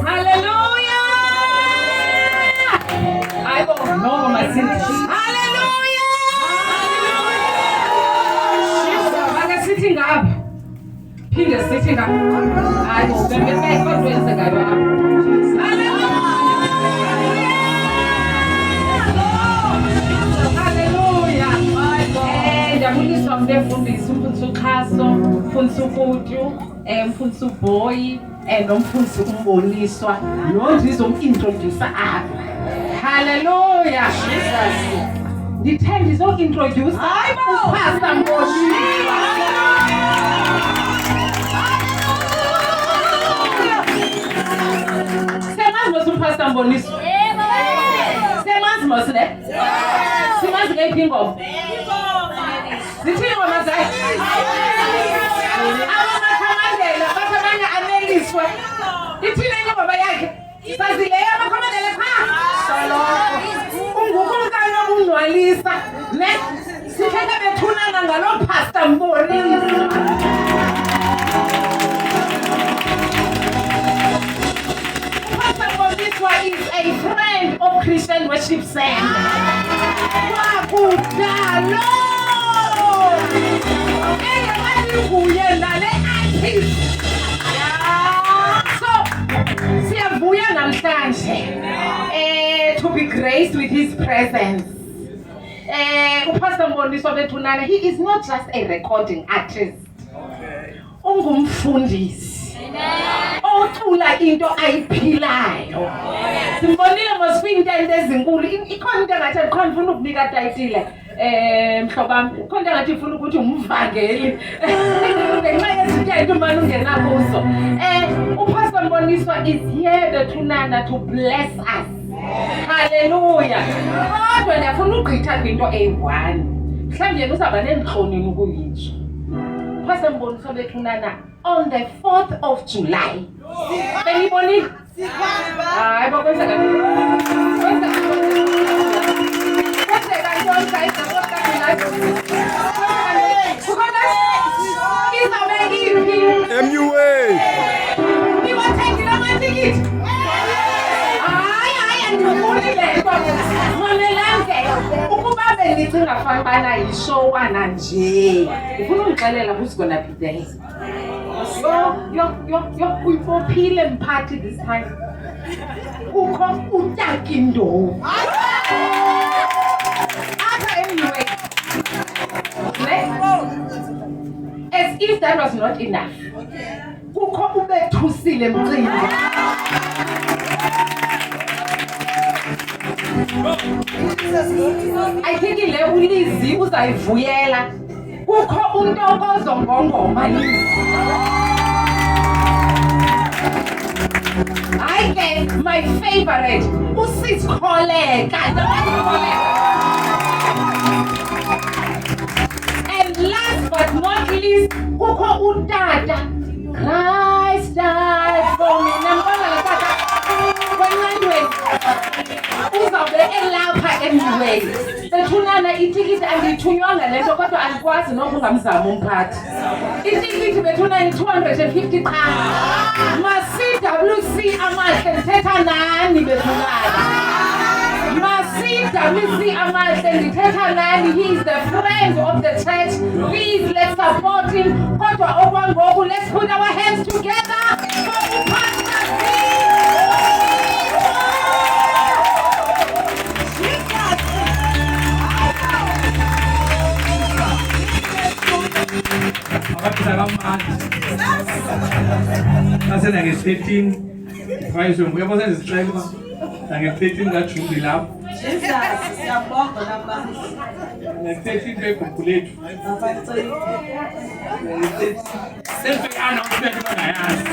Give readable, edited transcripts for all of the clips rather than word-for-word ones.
Hallelujah! I don't know my sin. Hallelujah! Hallelujah! Sitting up. Peter sitting up. I will remember what was the guy. Hallelujah! Ndiyabulisa umfundisi umfundisi uxhaso umfundisi ukutyu umfundisi uboyi nomfundisi umboniswa lo ndizomintroduce apha. Hallelujah! Ndithe ndizointroduce uPastor Mbonisiwe. Semazi mos uPastor Mbonisiwe? Semazi mos ne? Simazi ngeyiphi ingoma? Zithini ingoma zakhe? Amakhamandela bathi abanye aneliswe. Ithini ingoma yakhe? Sazi leyo amakhamandela phaa. Ungukumkani okungcwalisa ne? Sithethe bethunana ngalo Pastor Mbonisiwe. Pastor Mbonisiwe is a friend of Christian Worship Center. Wakudalo! Engakuye nale artist. So, siyavuya namhlanje to be graced with his presence. uPastor Mbonisiwe bethunana, he is not just a recording artist. Ungumfundisi. Ocula into ayiphilayo. Simbonile ngosifintente ezinkulu. Ikhona into engathi khona ufuna ukunika title mhlobami. Khona into engathi ufuna ukuthi umvangeli. Ngenxa yesithethe manje ungena kuso. uPastor Mbonisiwe is here bethunana to bless us. Hallelujah. Kodwa ndiyafuna ugqitha kwinto eyi-1. Mhlawumbe yena uzawuba nentlonini ukuyitsho. Pastor Mbonisiwe bethunana on the 4th of July. Benibonile? Hayi bokwenzeka. Kwenzeka ntoni guys? Izawube kiphi? MUA. Niwathengile amatikiti? Hayi. Ukuba bendicinga fanibana yishowana nje ndifuna ungixelela who's gonna be there. Uyipophile mphathi this time. Kukho uTakindo apha anyway. As if that was not enough, kukho uBethusile Mcinga. I think ile uLizzy uzayivuyela. Kukho uNtokozo Ngongoma Lizzy. I get my favorite, uSisikholeka. And last but not least, kukho uTata. Christ died for me. Nambona tata. Uzawube elapha anyway. Bethunana itikiti angiyithunywanga lento kodwa alikwazi nokungamzama umphathi. Itikiti bethunana 250 qha. Ma-CWC amahle ndithetha nani bethunana. Ma-CWC amahle ndithetha nani. He is the friend of the church. Please let's support him. Kodwa okwangoku let's put our hands together for Pastor C. Nase nange-13 prize uyabona izicelo nange-13 kaJuni lapho Siyabonga namama. nange-13 begugulethu selfeyana usibeke bangayazi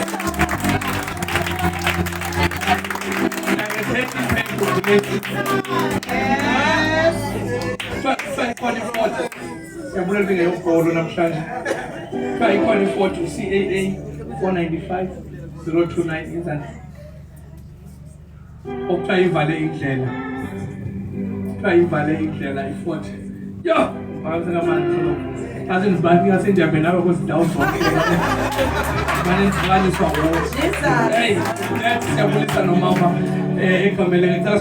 nange-13 begugulethu ikhona ifoto yabona lingeyobholo namhlanje ikhona ifoto CAA 495 029 izandla okuthiwa ivale indlela ifoto yo makamsekamandlo asendibanika sendihambe nawe kwezindawo zonke manendiqaliswa wo hey siyabulisa nomama egamele ngicela